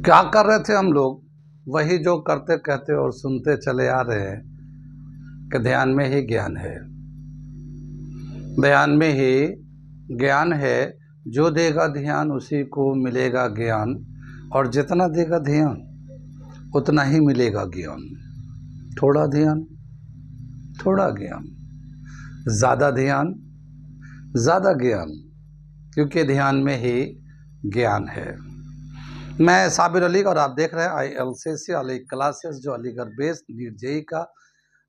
क्या कर रहे थे हम लोग? वही जो करते कहते और सुनते चले आ रहे हैं कि ध्यान में ही ज्ञान है। ध्यान में ही ज्ञान है। जो देगा ध्यान उसी को मिलेगा ज्ञान, और जितना देगा ध्यान उतना ही मिलेगा ज्ञान। थोड़ा ध्यान थोड़ा ज्ञान, ज़्यादा ध्यान ज़्यादा ज्ञान, क्योंकि ध्यान में ही ज्ञान है। मैं साबिर अली और आप देख रहे हैं ILCC अली क्लासेस, जो अलीगढ़ बेस्ड नीट जेई का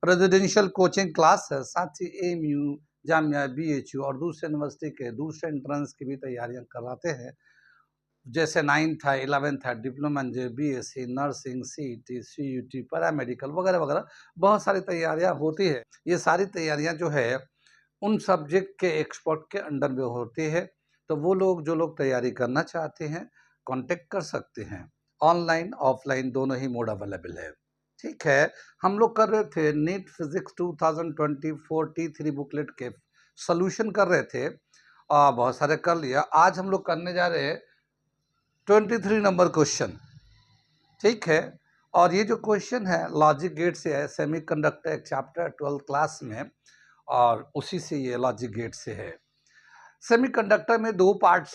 रेजिडेंशियल कोचिंग क्लास है। साथ ही AMU, जामिया, BHU और दूसरे यूनिवर्सिटी के दूसरे एंट्रेंस की भी तैयारियां कराते हैं, जैसे 9th है, 11th है, diploma, BSc, nursing, CET, CUT, paramedical वगैरह वगैरह बहुत सारी तैयारियां होती है। ये सारी तैयारियां जो है उन सब्जेक्ट के एक्सपर्ट के अंडर में होती है। तो वो लोग जो लोग तैयारी करना चाहते हैं कांटेक्ट कर सकते हैं। ऑनलाइन ऑफलाइन दोनों ही मोड अवेलेबल है। ठीक है, हम लोग कर रहे थे नीट फिजिक्स 2024 T3 बुकलेट के सोल्यूशन कर रहे थे और बहुत सारे कर लिया। आज हम लोग करने जा रहे हैं 23 नंबर क्वेश्चन। ठीक है, और ये जो क्वेश्चन है लॉजिक गेट से है, सेमीकंडक्टर एक चैप्टर 12th क्लास में, और उसी से ये लॉजिक गेट से है। सेमीकंडक्टर में दो पार्ट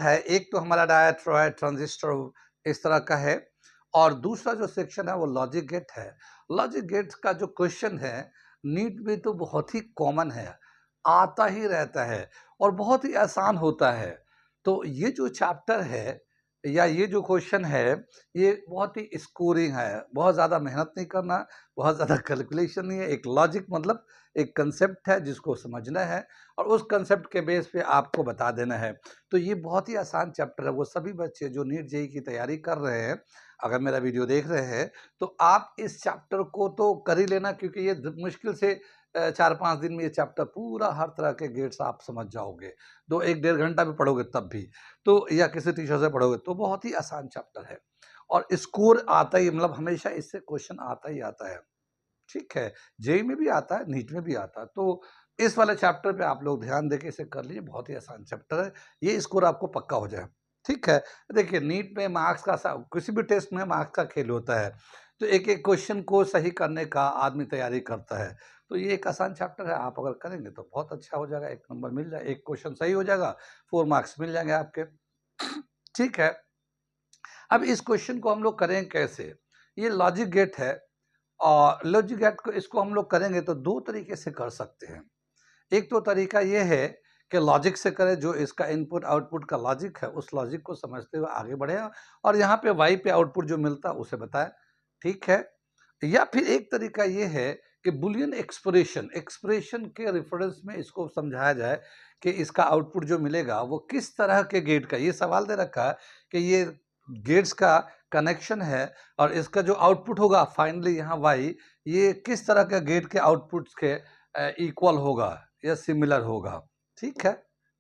है। एक तो हमारा डायोड ट्रांजिस्टर इस तरह का है, और दूसरा जो सेक्शन है वो लॉजिक गेट है। लॉजिक गेट का जो क्वेश्चन है नीट में तो बहुत ही कॉमन है, आता ही रहता है और बहुत ही आसान होता है। तो ये जो चैप्टर है या ये जो क्वेश्चन है ये बहुत ही स्कोरिंग है, बहुत ज़्यादा मेहनत नहीं करना, बहुत ज़्यादा कैलकुलेशन नहीं है। एक लॉजिक मतलब एक कंसेप्ट है जिसको समझना है और उस कंसेप्ट के बेस पे आपको बता देना है। तो ये बहुत ही आसान चैप्टर है। वो सभी बच्चे जो नीट जेई की तैयारी कर रहे हैं, अगर मेरा वीडियो देख रहे हैं तो आप इस चैप्टर को तो कर ही लेना, क्योंकि ये मुश्किल से 4-5 दिन में ये चैप्टर पूरा हर तरह के गेट्स आप समझ जाओगे। 1 डेढ़ घंटा भी पढ़ोगे तब भी, तो या किसी टीचर से पढ़ोगे तो बहुत ही आसान चैप्टर है और स्कोर आता ही, मतलब हमेशा इससे क्वेश्चन आता ही आता है। ठीक है, जेई में भी आता है, नीट में भी आता है। तो इस वाले चैप्टर पे आप लोग ध्यान देके इसे कर लीजिए, बहुत ही आसान चैप्टर है। ये स्कोर आपको पक्का हो जाए। ठीक है, देखिए नीट में मार्क्स का किसी भी टेस्ट में मार्क्स का खेल होता है, तो एक एक क्वेश्चन को सही करने का आदमी तैयारी करता है। तो ये एक आसान चैप्टर है, आप अगर करेंगे तो बहुत अच्छा हो जाएगा, 1 नंबर मिल जाए, एक क्वेश्चन सही हो जाएगा, 4 मार्क्स मिल जाएंगे आपके। ठीक है, अब इस क्वेश्चन को हम लोग करें कैसे? ये लॉजिक गेट है, और लॉजिक गेट को इसको हम लोग करेंगे तो 2 तरीके से कर सकते हैं। एक तो तरीका ये है कि लॉजिक से करें, जो इसका इनपुट आउटपुट का लॉजिक है उस लॉजिक को समझते हुए आगे बढ़े और यहाँ पे वाई पे आउटपुट जो मिलता है उसे बताएं। ठीक है, या फिर एक तरीका ये है कि बुलियन एक्सप्रेशन के रेफरेंस में इसको समझाया जाए कि इसका आउटपुट जो मिलेगा वो किस तरह के गेट का, ये सवाल दे रखा है कि ये गेट्स का कनेक्शन है और इसका जो आउटपुट होगा फाइनली यहाँ वाई, ये किस तरह के गेट के आउटपुट्स के इक्वल होगा या सिमिलर होगा। ठीक है,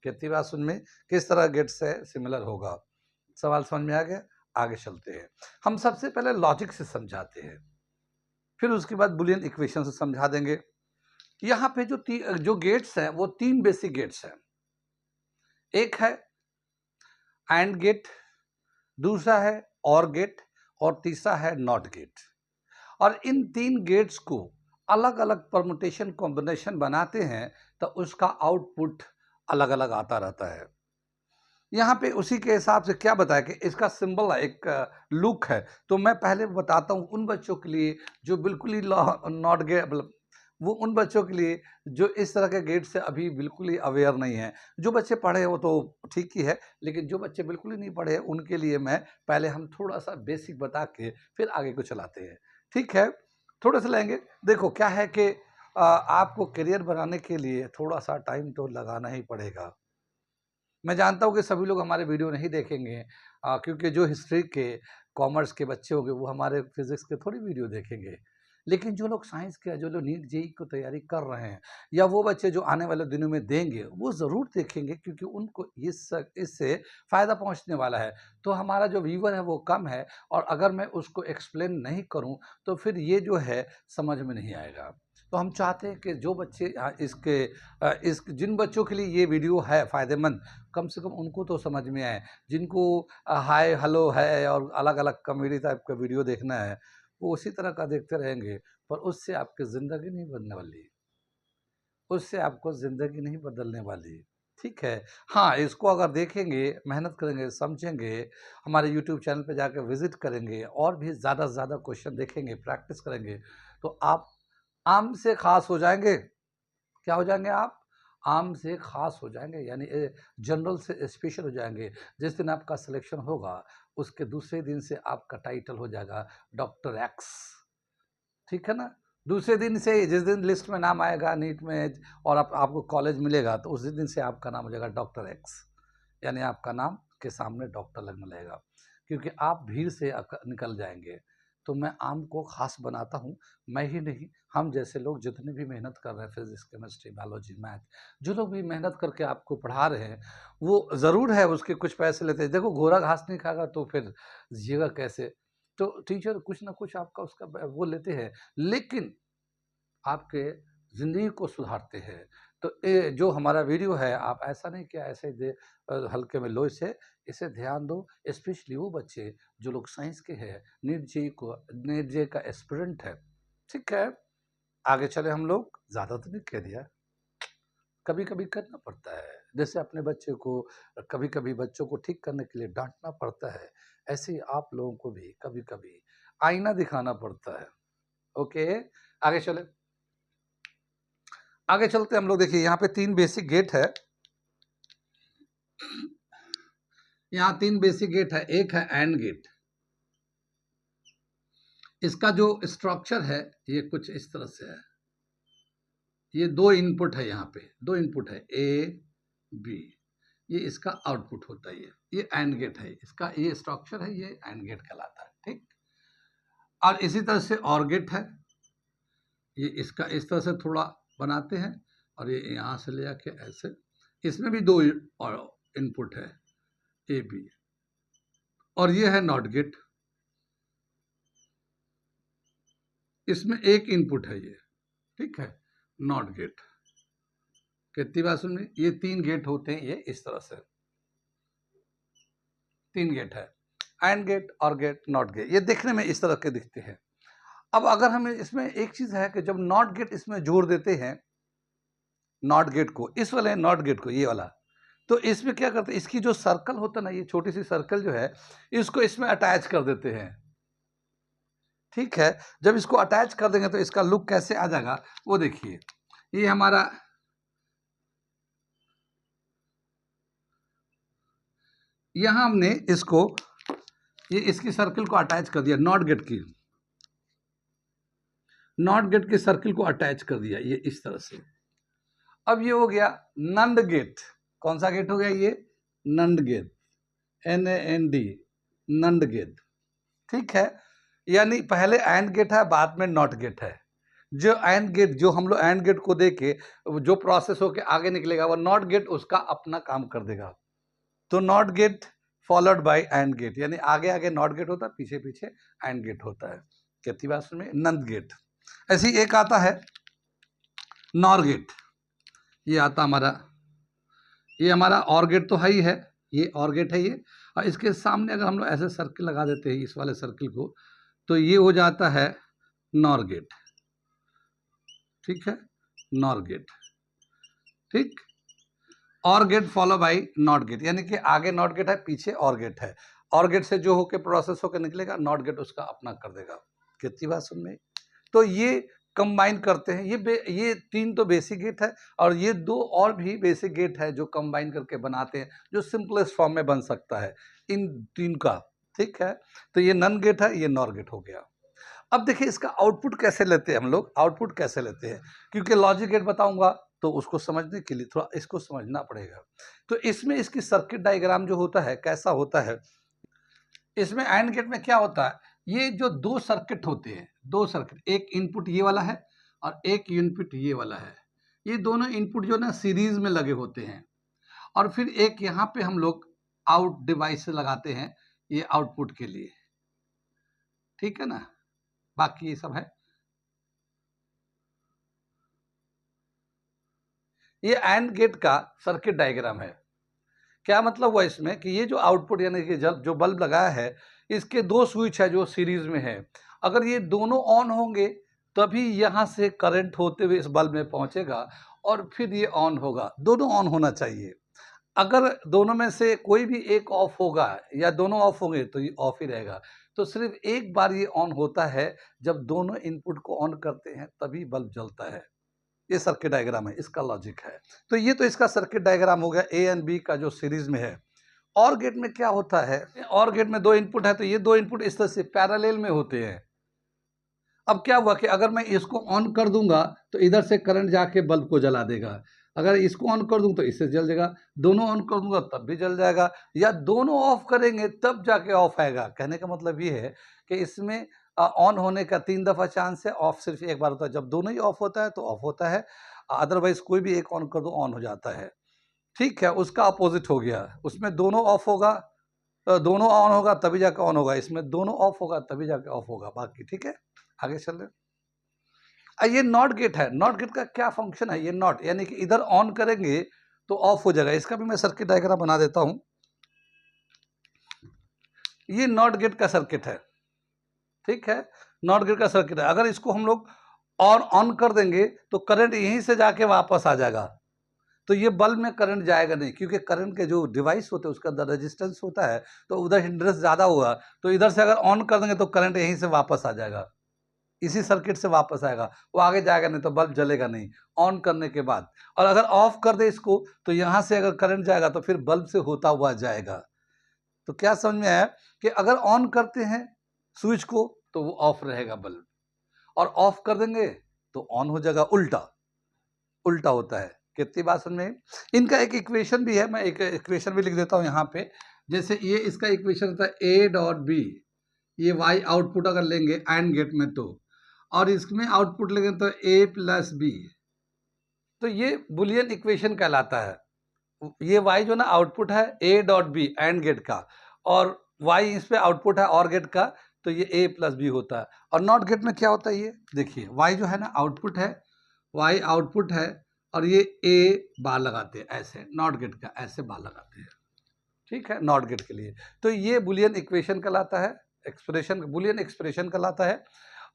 कितनी बात सुन में, किस तरह गेट से सिमिलर होगा। सवाल समझ में आ गया? आगे चलते हैं। हम सबसे पहले लॉजिक से समझाते हैं, फिर उसके बाद बुलियन इक्वेशन से समझा देंगे। यहाँ पे जो गेट्स हैं वो 3 बेसिक गेट्स हैं। एक है एंड गेट, दूसरा है और गेट, और तीसरा है नॉट गेट। और इन 3 गेट्स को अलग अलग परमुटेशन कॉम्बिनेशन बनाते हैं तो उसका आउटपुट अलग अलग आता रहता है। यहाँ पे उसी के हिसाब से क्या बताया कि इसका सिंबल है, एक लुक है। तो मैं पहले बताता हूँ उन बच्चों के लिए जो बिल्कुल ही नॉट गेट, मतलब वो उन बच्चों के लिए जो इस तरह के गेट से अभी बिल्कुल ही अवेयर नहीं है। जो बच्चे पढ़े हैं वो तो ठीक ही है, लेकिन जो बच्चे बिल्कुल ही नहीं पढ़े हैं उनके लिए मैं पहले हम थोड़ा सा बेसिक बता के फिर आगे को चलाते हैं। ठीक है, थोड़ा सा लेंगे। देखो क्या है कि आपको करियर बनाने के लिए थोड़ा सा टाइम तो लगाना ही पड़ेगा। मैं जानता हूँ कि सभी लोग हमारे वीडियो नहीं देखेंगे, क्योंकि जो हिस्ट्री के, कॉमर्स के बच्चे होंगे वो हमारे फिजिक्स के थोड़ी वीडियो देखेंगे। लेकिन जो लोग साइंस के, जो लोग नीट जेई को तैयारी कर रहे हैं, या वो बच्चे जो आने वाले दिनों में देंगे, वो ज़रूर देखेंगे, क्योंकि उनको इससे फ़ायदा पहुंचने वाला है। तो हमारा जो व्यूवर है वो कम है, और अगर मैं उसको एक्सप्लेन नहीं करूं तो फिर ये जो है समझ में नहीं आएगा। तो हम चाहते हैं कि जो बच्चे इस जिन बच्चों के लिए ये वीडियो है फ़ायदेमंद, कम से कम उनको तो समझ में आए। जिनको हाय हेलो है और अलग-अलग कॉमेडी टाइप का वीडियो देखना है, वो उसी तरह का देखते रहेंगे, पर उससे आपकी ज़िंदगी नहीं बनने वाली। उससे आपको ज़िंदगी नहीं बदलने वाली, ठीक है? हाँ, इसको अगर देखेंगे, मेहनत करेंगे, समझेंगे, हमारे यूट्यूब चैनल पे जाके विज़िट करेंगे और भी ज़्यादा से ज़्यादा क्वेश्चन देखेंगे, प्रैक्टिस करेंगे, तो आप आम से ख़ास हो जाएँगे। क्या हो जाएँगे आप? आम से ख़ास हो जाएँगे, यानी जनरल से स्पेशल हो जाएँगे। जिस दिन आपका सिलेक्शन होगा, उसके दूसरे दिन से आपका टाइटल हो जाएगा डॉक्टर एक्स। ठीक है ना? दूसरे दिन से जिस दिन लिस्ट में नाम आएगा नीट में और आपको कॉलेज मिलेगा, तो उसी दिन से आपका नाम हो जाएगा डॉक्टर एक्स, यानी आपका नाम के सामने डॉक्टर लगने लगेगा, क्योंकि आप भीड़ से निकल जाएंगे। तो मैं आम को खास बनाता हूँ, मैं ही नहीं, हम जैसे लोग जितने भी मेहनत कर रहे हैं, फिजिक्स, केमिस्ट्री, बायोलॉजी, मैथ, जो लोग भी मेहनत करके आपको पढ़ा रहे हैं, वो ज़रूर है उसके कुछ पैसे लेते हैं। देखो, घोड़ा घास नहीं खाएगा तो फिर जिएगा कैसे? तो टीचर कुछ ना कुछ आपका उसका वो लेते हैं, लेकिन आपके ज़िंदगी को सुधारते हैं। तो ये जो हमारा वीडियो है, आप ऐसा नहीं कि ऐसे हल्के में लो इसे ध्यान दो, स्पेशली वो बच्चे जो लोग साइंस के हैं, नीट जेईई का एस्पिरेंट है, ठीक है? आगे चले हम लोग, ज़्यादा तो नहीं कह दिया, कभी-कभी करना पड़ता है। जैसे अपने बच्चे को कभी-कभी बच्चों को ठीक करने के लिए डाँटना पड़ता है, ऐसे ही आप लोगों को भी कभी-कभी आईना दिखाना पड़ता है। ओके, आगे चलें। आगे चलते हम लोग, देखिए यहाँ पे 3 बेसिक गेट है। यहाँ 3 बेसिक गेट है। एक है एंड गेट। इसका जो स्ट्रक्चर है ये कुछ इस तरह से है। ये 2 इनपुट है, यहाँ पे 2 इनपुट है, ए बी, ये इसका आउटपुट होता है। ये एंड गेट है, इसका ये स्ट्रक्चर है, ये एंड गेट कहलाता है, ठीक। और इसी तरह से और गेट है, ये इसका इस तरह से थोड़ा बनाते हैं और ये यहाँ से ले आके ऐसे, इसमें भी 2 इनपुट है, ए बी, और ये है नॉट गेट, इसमें एक इनपुट है ये, ठीक है, नॉट गेट। कितनी बात सुनिए, ये 3 गेट होते हैं, ये इस तरह से 3 गेट है, एंड गेट, और गेट, नॉट गेट, ये देखने में इस तरह के दिखते हैं। अब अगर हमें इसमें एक चीज है कि जब नॉट गेट इसमें जोड़ देते हैं, नॉट गेट को, इस वाले नॉट गेट को, ये वाला, तो इसमें क्या करते हैं, इसकी जो सर्कल होता है ना, ये छोटी सी सर्कल जो है, इसको इसमें अटैच कर देते हैं, ठीक है। जब इसको अटैच कर देंगे तो इसका लुक कैसे आ जाएगा, वो देखिए। ये हमारा यहां हमने इसको, ये इसकी सर्कल को अटैच कर दिया, नॉट गेट की सर्कल को अटैच कर दिया, ये इस तरह से। अब ये हो गया नंड गेट। कौन सा गेट हो गया ये? नंड गेट, NAND, नंड गेट, ठीक है। यानी पहले एंड गेट है, बाद में नॉट गेट है। जो एंड गेट, जो हम लोग एंड गेट को देके जो प्रोसेस होके आगे निकलेगा, वो नॉट गेट उसका अपना काम कर देगा। तो NOT gate followed by AND gate, यानी आगे आगे नॉट गेट होता है, पीछे पीछे एंड गेट होता है। कितनी बात में नंद गेट। ऐसे ही एक आता है नॉर गेट, ये आता हमारा, ये हमारा और गेट तो है ही है, ये और गेट है ये, और इसके सामने अगर हम लोग ऐसे सर्किल लगा देते हैं, इस वाले सर्किल को, तो ये हो जाता है नॉर गेट, ठीक है, नॉर गेट, ठीक। और gate follow by NOT gate, यानी कि आगे नॉट गेट है, पीछे और गेट है, और गेट से जो होके प्रोसेस होकर निकलेगा, नॉट गेट उसका अपना कर देगा। कितनी बात सुन में। तो ये कंबाइन करते हैं, ये 3 तो बेसिक गेट है, और ये 2 और भी बेसिक गेट है जो कंबाइन करके बनाते हैं, जो सिंपलेस्ट फॉर्म में बन सकता है इन 3 का, ठीक है। तो ये नन गेट है, ये नॉर गेट हो गया। अब देखिए इसका आउटपुट कैसे लेते हैं हम लोग, आउटपुट कैसे लेते हैं, क्योंकि लॉजिक गेट बताऊंगा तो उसको समझने के लिए थोड़ा इसको समझना पड़ेगा। तो इसमें इसकी सर्किट डायग्राम जो होता है कैसा होता है, इसमें एंड गेट में क्या होता है, ये जो 2 सर्किट होते हैं, 2 सर्किट, एक इनपुट ये वाला है और एक इनपुट ये वाला है, ये दोनों इनपुट जो ना सीरीज में लगे होते हैं, और फिर एक यहाँ पे हम लोग आउट डिवाइस लगाते हैं ये आउटपुट के लिए, ठीक है ना। बाकी ये सब है, ये एंड गेट का सर्किट डायग्राम है। क्या मतलब हुआ इसमें कि ये जो आउटपुट यानी कि जो बल्ब लगाया है, इसके दो स्विच है जो सीरीज में है। अगर ये दोनों ऑन होंगे तभी यहाँ से करंट होते हुए इस बल्ब में पहुंचेगा और फिर ये ऑन होगा। दोनों ऑन होना चाहिए। अगर दोनों में से कोई भी एक ऑफ होगा या दोनों ऑफ होंगे तो ये ऑफ ही रहेगा। तो सिर्फ एक बार ये ऑन होता है, जब दोनों इनपुट को ऑन करते हैं तभी बल्ब जलता है। ये सर्किट डायग्राम है, इसका लॉजिक है। तो ये तो इसका सर्किट डायग्राम हो गया ए एंड बी का जो सीरीज में है। और गेट में क्या होता है, और गेट में दो इनपुट है तो ये दो इनपुट इस तरह से पैरेलल में होते हैं। अब क्या हुआ कि अगर मैं इसको ऑन कर दूंगा तो इधर से करंट जाके बल्ब को जला देगा, अगर इसको ऑन कर दूं तो इससे जल जाएगा, दोनों ऑन कर दूंगा तब भी जल जाएगा, या दोनों ऑफ करेंगे तब जाके ऑफ आएगा। कहने का मतलब ये है कि इसमें ऑन होने का 3 दफा चांस है, ऑफ सिर्फ एक बार होता है। जब दोनों ही ऑफ होता है तो ऑफ होता है, अदरवाइज कोई भी एक ऑन कर दो ऑन हो जाता है। ठीक है, उसका अपोजिट हो गया, उसमें दोनों ऑफ होगा, दोनों ऑन होगा तभी जाके ऑन होगा, इसमें दोनों ऑफ होगा तभी जाके ऑफ होगा बाकी। ठीक है, आगे चल रहे। ये नॉट गेट है। नॉट गेट का क्या फंक्शन है, ये नॉट यानी कि इधर ऑन करेंगे तो ऑफ हो जाएगा। इसका भी मैं सर्किट डायग्राम बना देता हूं। ये नॉट गेट का सर्किट है। ठीक है, नॉट गेट का सर्किट है। अगर इसको हम लोग ऑन कर देंगे तो करंट यहीं से जाके वापस आ जाएगा, तो ये बल्ब में करंट जाएगा नहीं, क्योंकि करंट के जो डिवाइस होते हैं उसका अंदर रेजिस्टेंस होता है, तो उधर हिंड्रेंस ज़्यादा होगा, तो इधर से अगर ऑन कर देंगे तो करंट यहीं से वापस आ जाएगा, इसी सर्किट से वापस आएगा, वो आगे जाएगा नहीं, तो बल्ब जलेगा नहीं ऑन करने के बाद। और अगर ऑफ कर दे इसको तो यहाँ से अगर करंट जाएगा तो फिर बल्ब से होता हुआ जाएगा। तो क्या समझ में आया कि अगर ऑन करते हैं स्विच को तो वो ऑफ रहेगा बल्ब, और ऑफ कर देंगे तो ऑन हो जाएगा। उल्टा उल्टा होता है। कितनी बात समझ में? इनका एक इक्वेशन भी है, मैं एक इक्वेशन भी लिख देता हूं यहाँ पे। जैसे ये इसका इक्वेशन था ए डॉट बी, ये वाई आउटपुट अगर लेंगे एंड गेट में तो, और इसमें आउटपुट लेंगे तो ए प्लस बी, तो ये बुलियन इक्वेशन कहलाता है। ये वाई जो ना आउटपुट है A dot B AND gate का, और वाई इस पे आउटपुट है और गेट का, तो ये ए प्लस बी होता है। और नॉट गेट में क्या होता है, ये देखिए वाई जो है ना आउटपुट है, वाई आउटपुट है, और ये ए बार लगाते हैं ऐसे, नॉट गेट का ऐसे बार लगाते हैं। ठीक है, नॉट गेट के लिए तो ये बुलियन इक्वेशन कहलाता है, एक्सप्रेशन बुलियन एक्सप्रेशन कहलाता है।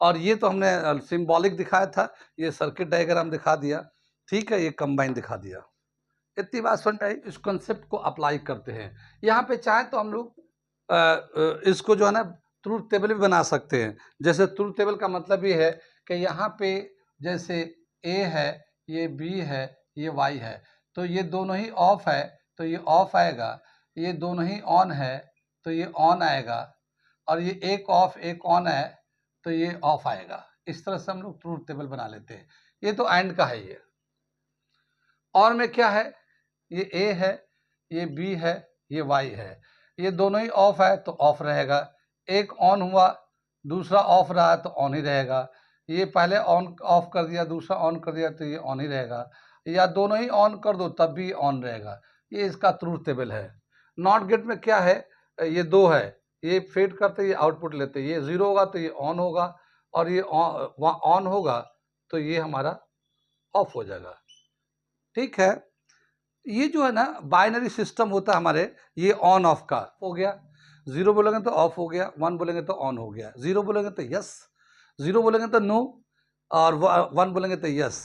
और ये तो हमने सिंबॉलिक दिखाया था, ये सर्किट डायग्राम दिखा दिया। ठीक है, ये कंबाइन दिखा दिया। इतनी बात समझ में आई। इस कॉन्सेप्ट को अप्लाई करते हैं यहाँ पे। चाहे तो हम लोग इसको जो है ना ट्रूथ टेबल भी बना सकते हैं। जैसे ट्रूथ टेबल का मतलब ये है कि यहाँ पे जैसे ए है, ये बी है, ये वाई है, तो ये दोनों ही ऑफ है तो ये ऑफ आएगा, ये दोनों ही ऑन है तो ये ऑन आएगा, और ये एक ऑफ एक ऑन है तो ये ऑफ आएगा। इस तरह से हम लोग ट्रूथ टेबल बना लेते हैं। ये तो एंड का है। ये और में क्या है, ये ए है, ये बी है, ये वाई है, ये दोनों ही ऑफ है तो ऑफ रहेगा, एक ऑन हुआ दूसरा ऑफ रहा तो ऑन ही रहेगा, ये पहले ऑन ऑफ कर दिया दूसरा ऑन कर दिया तो ये ऑन ही रहेगा, या दोनों ही ऑन कर दो तब भी ऑन रहेगा। ये इसका ट्रूथ टेबल है। नॉट गेट में क्या है, ये दो है, ये फेड करते ये आउटपुट लेते, ये जीरो होगा तो ये ऑन होगा, और ये ऑन होगा तो ये हमारा ऑफ हो जाएगा। ठीक है, ये जो है ना बाइनरी सिस्टम होता है हमारे, ये ऑन ऑफ का हो गया। जीरो बोलेंगे तो ऑफ हो गया, वन बोलेंगे तो ऑन हो गया, जीरो बोलेंगे तो यस, जीरो बोलेंगे तो नो, और वन बोलेंगे तो यस।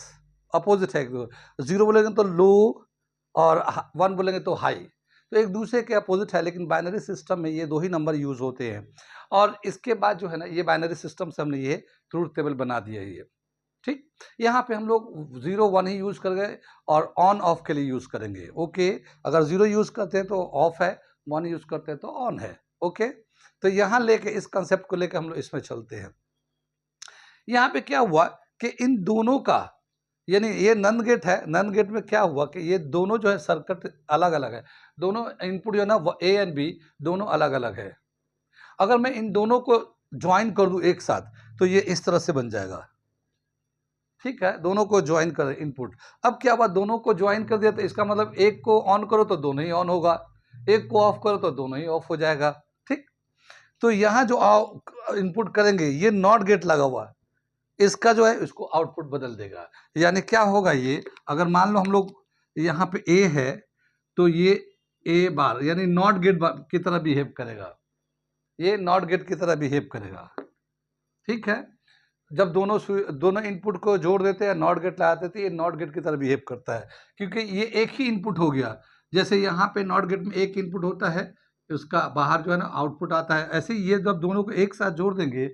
अपोजिट है, जीरो बोलेंगे तो लो और वन बोलेंगे तो हाई, तो एक दूसरे के अपोजिट है। लेकिन बाइनरी सिस्टम में ये दो ही नंबर यूज होते हैं। और इसके बाद जो है ना ये बाइनरी सिस्टम से हमने ये ट्रूथ टेबल बना दिया है ये। ठीक, यहाँ पे हम लोग 0 1 ही यूज कर गए और ऑन ऑफ के लिए यूज करेंगे। ओके, अगर 0 यूज करते हैं तो ऑफ है, 1 यूज करते हैं तो ऑन है। ओके, तो यहाँ लेके इस कंसेप्ट को लेके हम लोग इसमें चलते हैं। यहाँ पे क्या हुआ कि इन दोनों का, यानी ये नन गेट है, नन गेट में क्या हुआ कि ये दोनों जो है सर्किट अलग अलग है, दोनों इनपुट जो है ना ए एंड बी दोनों अलग अलग है। अगर मैं इन दोनों को ज्वाइन कर दूं एक साथ तो ये इस तरह से बन जाएगा। ठीक है, दोनों को ज्वाइन कर इनपुट। अब क्या हुआ, दोनों को ज्वाइन कर दिया तो इसका मतलब एक को ऑन करो तो दोनों ही ऑन होगा, एक को ऑफ करो तो दोनों ही ऑफ हो जाएगा। ठीक, तो यहाँ जो इनपुट करेंगे ये नॉट गेट लगा हुआ, इसका जो है इसको आउटपुट बदल देगा। यानी क्या होगा, ये अगर मान लो हम लोग यहाँ पे ए है तो ये ए बार यानी नॉट गेट की तरह बिहेव करेगा, ये नॉट गेट की तरह बिहेव करेगा। ठीक है, जब दोनों इनपुट को जोड़ देते हैं नॉट गेट लगाते थे, ये नॉट गेट की तरह बिहेव करता है क्योंकि ये एक ही इनपुट हो गया। जैसे यहाँ पे नॉट गेट में एक इनपुट होता है, उसका बाहर जो है ना आउटपुट आता है, ऐसे ही ये जब दोनों को एक साथ जोड़ देंगे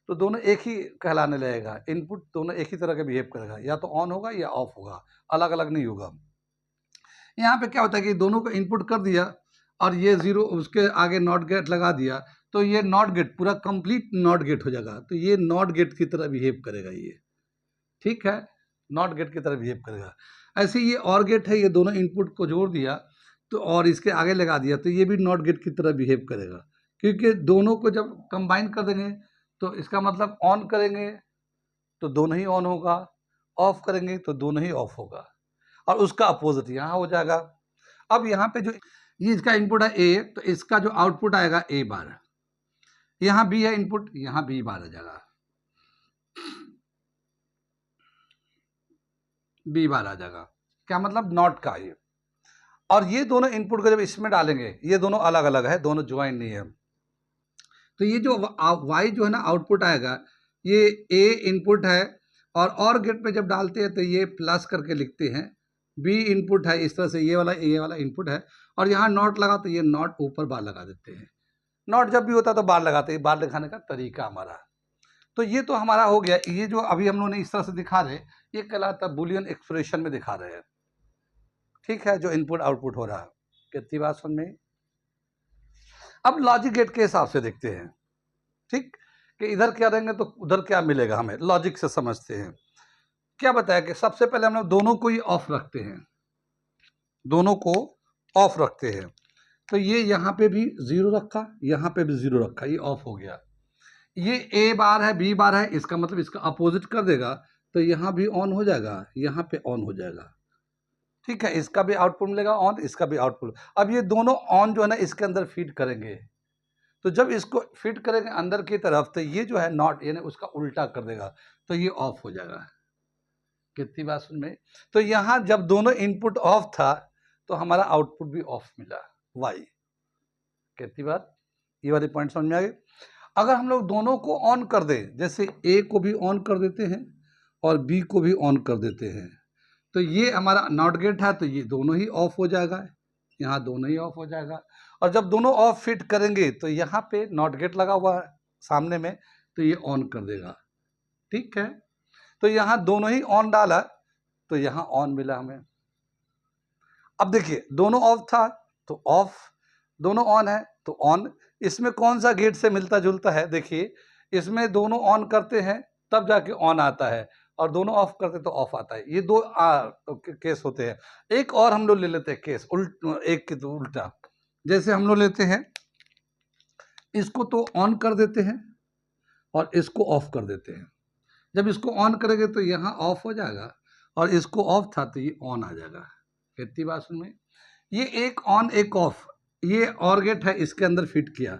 तो दोनों एक ही कहलाने लगेगा, इनपुट दोनों एक ही तरह का बिहेव करेगा, या तो ऑन होगा या ऑफ होगा, अलग अलग नहीं होगा। यहाँ पे क्या होता है कि दोनों को इनपुट कर दिया और ये जीरो उसके आगे नॉट गेट लगा दिया तो ये नॉट गेट पूरा कंप्लीट नॉट गेट हो जाएगा, तो ये नॉट गेट की तरह बिहेव करेगा ये। ठीक है, नॉट गेट की तरह बिहेव करेगा। ऐसे ये और गेट है, ये दोनों इनपुट को जोड़ दिया तो और इसके आगे लगा दिया तो ये भी नॉट गेट की तरह बिहेव करेगा, क्योंकि दोनों को जब कंबाइन कर देंगे तो इसका मतलब ऑन करेंगे तो दोनों ही ऑन होगा, ऑफ करेंगे तो दोनों ही ऑफ होगा, और उसका अपोजिट यहाँ हो जाएगा। अब यहाँ पे जो ये इसका इनपुट है ए, तो इसका जो आउटपुट आएगा ए बार, यहाँ बी है इनपुट, यहाँ बी बार आ जाएगा, बी बार आ जाएगा। क्या मतलब नॉट का ये, और ये दोनों इनपुट को जब इसमें डालेंगे, ये दोनों अलग अलग है, दोनों ज्वाइन नहीं है, तो ये जो वाई जो है ना आउटपुट आएगा, ये ए इनपुट है और गेट पे जब डालते हैं तो ये प्लस करके लिखते हैं, बी इनपुट है, इस तरह से ये वाला इनपुट है, और यहाँ नॉट लगा तो ये नॉट ऊपर बार लगा देते हैं। नॉट जब भी होता है तो बार लगाते हैं, बार लिखाने का तरीका हमारा। तो ये तो हमारा हो गया, ये जो अभी हम लोग ने इस तरह से दिखा रहे, ये कहलाता है बुलियन एक्सप्रेशन में दिखा रहे हैं। ठीक है, जो इनपुट आउटपुट हो रहा है, कितनी बात समझ में। अब लॉजिक गेट के हिसाब से देखते हैं, ठीक, कि इधर क्या देंगे तो उधर क्या मिलेगा, हमें लॉजिक से समझते हैं। क्या बताया कि सबसे पहले हम लोग दोनों को ही ऑफ रखते हैं, दोनों को ऑफ रखते हैं, तो ये यहाँ पे भी जीरो रखा, यहाँ पे भी जीरो रखा, ये ऑफ हो गया। ये ए बार है, बी बार है, इसका मतलब इसका अपोजिट कर देगा तो यहाँ भी ऑन हो जाएगा, यहाँ पे ऑन हो जाएगा। ठीक है, इसका भी आउटपुट मिलेगा ऑन, इसका भी आउटपुट। अब ये दोनों ऑन जो है ना इसके अंदर फीड करेंगे, तो जब इसको फिट करेंगे अंदर की तरफ तो ये जो है नॉट यानी उसका उल्टा कर देगा, तो ये ऑफ हो जाएगा। कितनी बात सुन में। तो यहाँ जब दोनों इनपुट ऑफ था तो हमारा आउटपुट भी ऑफ मिला, वाई। कितनी बात, ये वाली पॉइंट समझ में आ गई। अगर हम लोग दोनों को ऑन कर दें, जैसे ए को भी ऑन कर देते हैं और बी को भी ऑन कर देते हैं, तो ये हमारा नॉट गेट है, तो ये दोनों ही ऑफ हो जाएगा, यहाँ दोनों ही ऑफ हो जाएगा। और जब दोनों ऑफ फिट करेंगे तो यहाँ पे नॉट गेट लगा हुआ है सामने में, तो ये ऑन कर देगा। ठीक है, तो यहाँ दोनों ही ऑन डाला तो यहाँ ऑन मिला हमें। अब देखिए दोनों ऑफ था तो ऑफ, दोनों ऑन है तो ऑन। इसमें कौन सा गेट से मिलता जुलता है, देखिए इसमें दोनों ऑन करते हैं तब जाके ऑन आता है, और दोनों ऑफ करते तो ऑफ आता है। ये दो केस होते हैं। एक और हम लोग ले लेते हैं केस एक के तो उल्टा, जैसे हम लोग लेते हैं इसको तो ऑन कर देते हैं और इसको ऑफ कर देते हैं। जब इसको ऑन करेंगे तो यहाँ ऑफ हो जाएगा, और इसको ऑफ था तो ये ऑन आ जाएगा। कितनी बात सुन में। ये एक ऑन एक ऑफ, ये और गेट है इसके अंदर फिट किया।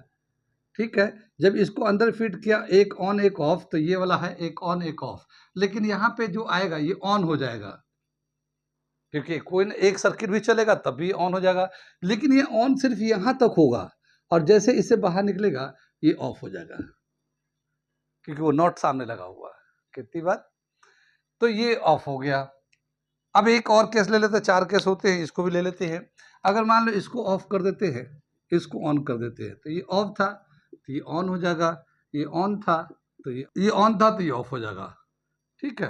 ठीक है, जब इसको अंदर फिट किया एक ऑन एक ऑफ, तो ये वाला है एक ऑन एक ऑफ, लेकिन यहाँ पे जो आएगा ये ऑन हो जाएगा, क्योंकि कोई एक सर्किट भी चलेगा तब भी ऑन हो जाएगा, लेकिन ये ऑन सिर्फ यहाँ तक होगा, और जैसे इससे बाहर निकलेगा ये ऑफ हो जाएगा, क्योंकि वो नॉट सामने लगा हुआ है। कितनी बात, तो ये ऑफ हो गया। अब एक और केस ले लेते हैं, 4 केस होते हैं, इसको भी ले लेते हैं। अगर मान लो इसको ऑफ कर देते हैं, इसको ऑन कर देते हैं, तो ये ऑफ था तो ये ऑन हो जाएगा, ये ऑन था तो ये ऑन था तो ये ऑफ हो जाएगा। ठीक है,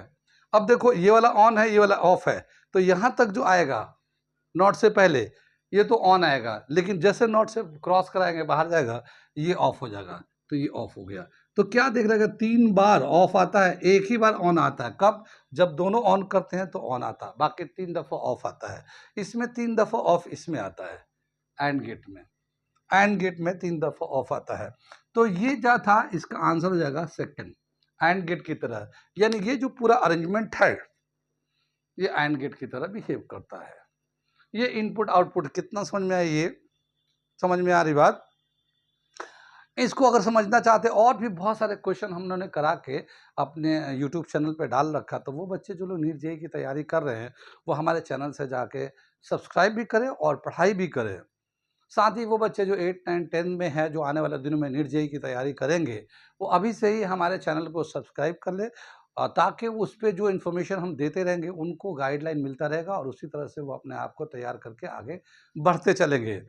अब देखो ये वाला ऑन है ये वाला ऑफ है, तो यहाँ तक जो आएगा नॉट से पहले ये तो ऑन आएगा, लेकिन जैसे नॉट से क्रॉस कराएंगे बाहर जाएगा ये ऑफ हो जाएगा, तो ये ऑफ हो गया। तो क्या देख रहे हैं, 3 बार ऑफ आता है, एक ही बार ऑन आता है। कब, जब दोनों ऑन करते हैं तो ऑन आता है, बाकी 3 दफा ऑफ आता है। इसमें 3 दफा ऑफ इसमें आता है, एंड गेट में, एंड गेट में 3 दफा ऑफ आता है। तो ये क्या था, इसका आंसर हो जाएगा सेकंड, एंड गेट की तरह। यानी ये जो पूरा अरेंजमेंट है ये एंड गेट की तरह बिहेव करता है। ये इनपुट आउटपुट कितना समझ में आई, ये समझ में आ रही बात। इसको अगर समझना चाहते, और भी बहुत सारे क्वेश्चन हम लोगों ने करा के अपने यूट्यूब चैनल पे डाल रखा, तो वो बच्चे जो लोग नीट जेईई की तैयारी कर रहे हैं वो हमारे चैनल से जाके सब्सक्राइब भी करें और पढ़ाई भी करें। साथ ही वो बच्चे जो 8, 9, 10 में हैं, जो आने वाले दिनों में नीट जेईई की तैयारी करेंगे, वो अभी से ही हमारे चैनल को सब्सक्राइब कर लें, ताकि उस पे जो इन्फॉर्मेशन हम देते रहेंगे, उनको गाइडलाइन मिलता रहेगा और उसी तरह से वो अपने आप को तैयार करके आगे बढ़ते चलेंगे।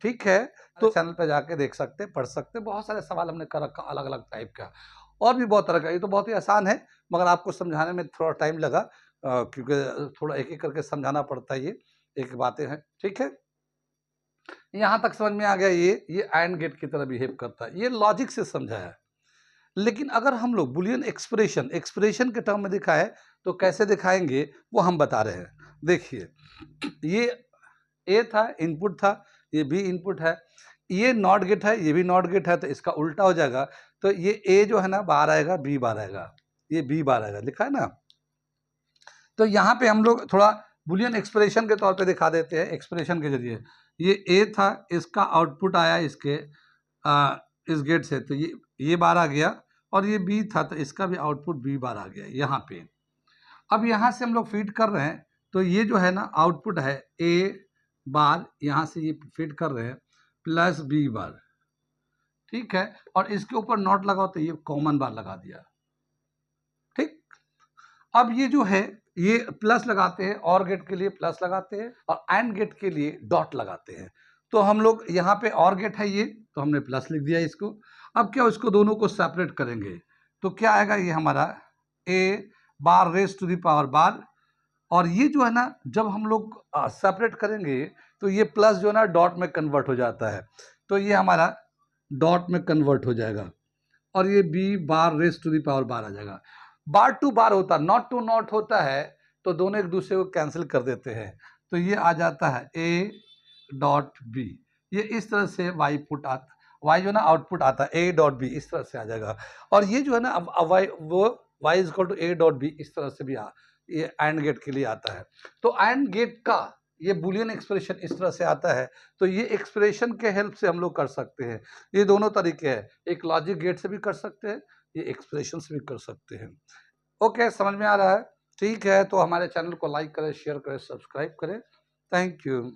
ठीक है? तो चैनल पे जाके देख सकते हैं, पढ़ सकते हैं, बहुत सारे सवाल हमने कर रखा अलग-अलग टाइप का, और भी बहुत तरह का। ये तो बहुत ही आसान है, मगर आपको समझाने में थोड़ा टाइम लगा, क्योंकि थोड़ा एक-एक करके समझाना पड़ता है ये, एक बातें हैं, ठीक है? यहाँ तक समझ में आ गया ये एंड गेट की तरह बिहेव करता है, ये लॉजिक से समझा है। लेकिन अगर हम लोग बूलियन एक्सप्रेशन के टर्म में दिखाए, तो कैसे दिखाएँगे, वो हम बता रहे हैं। देखिए, ये ए था, इनपुट था, ये बी इनपुट है, ये नॉट गेट है, ये भी नॉट गेट है, तो इसका उल्टा हो जाएगा। तो ये ए जो है ना बाहर आएगा, बी बाहर आएगा, ये बी बाहर आएगा, लिखा है ना? तो यहाँ पे हम लोग थोड़ा बूलियन एक्सप्रेशन के तौर पे दिखा देते हैं, एक्सप्रेशन के जरिए। ये ए था, इसका आउटपुट आया इसके इस गेट से, तो ये बाहर आ गया, और ये बी था, तो इसका भी आउटपुट बी बाहर आ गया यहाँ पे। अब यहाँ से हम लोग फीड कर रहे हैं, तो ये जो है ना आउटपुट है ए बार, यहाँ से ये फीड कर रहे हैं प्लस बी बार, ठीक है? और इसके ऊपर नॉट लगाओ, तो ये कॉमन बार लगा दिया, ठीक? अब ये जो है, ये प्लस लगाते हैं, और गेट के लिए प्लस लगाते हैं, और एंड गेट के लिए डॉट लगाते हैं। तो हम लोग यहाँ पे और गेट है ये, तो हमने प्लस लिख दिया इसको। अब क्या, उसको दोनों को सेपरेट करेंगे, तो क्या आएगा, ये हमारा ए बार रेज टू द पावर बार, और ये जो है ना, जब हम लोग सेपरेट करेंगे, तो ये प्लस जो है ना डॉट में कन्वर्ट हो जाता है, तो ये हमारा डॉट में कन्वर्ट हो जाएगा, और ये B bar raise to the power bar आ जाएगा। बार टू बार होता है, नॉट टू नॉट होता है, तो दोनों एक दूसरे को कैंसिल कर देते हैं, तो ये आ जाता है ए डॉट बी। ये इस तरह से वाई पुट आता, वाई जो ना आउटपुट आता है ए डॉट बी, इस तरह से आ जाएगा। और ये जो है ना, अब वाई वो Y is equal to A dot B, इस तरह से भी ये एंड गेट के लिए आता है। तो एंड गेट का ये बूलियन एक्सप्रेशन इस तरह से आता है। तो ये एक्सप्रेशन के हेल्प से हम लोग कर सकते हैं। ये दोनों तरीके हैं, एक लॉजिक गेट से भी कर सकते हैं, ये एक्सप्रेशन से भी कर सकते हैं। ओके, समझ में आ रहा है? ठीक है, तो हमारे चैनल को लाइक करें, शेयर करें, सब्सक्राइब करें। Thank you.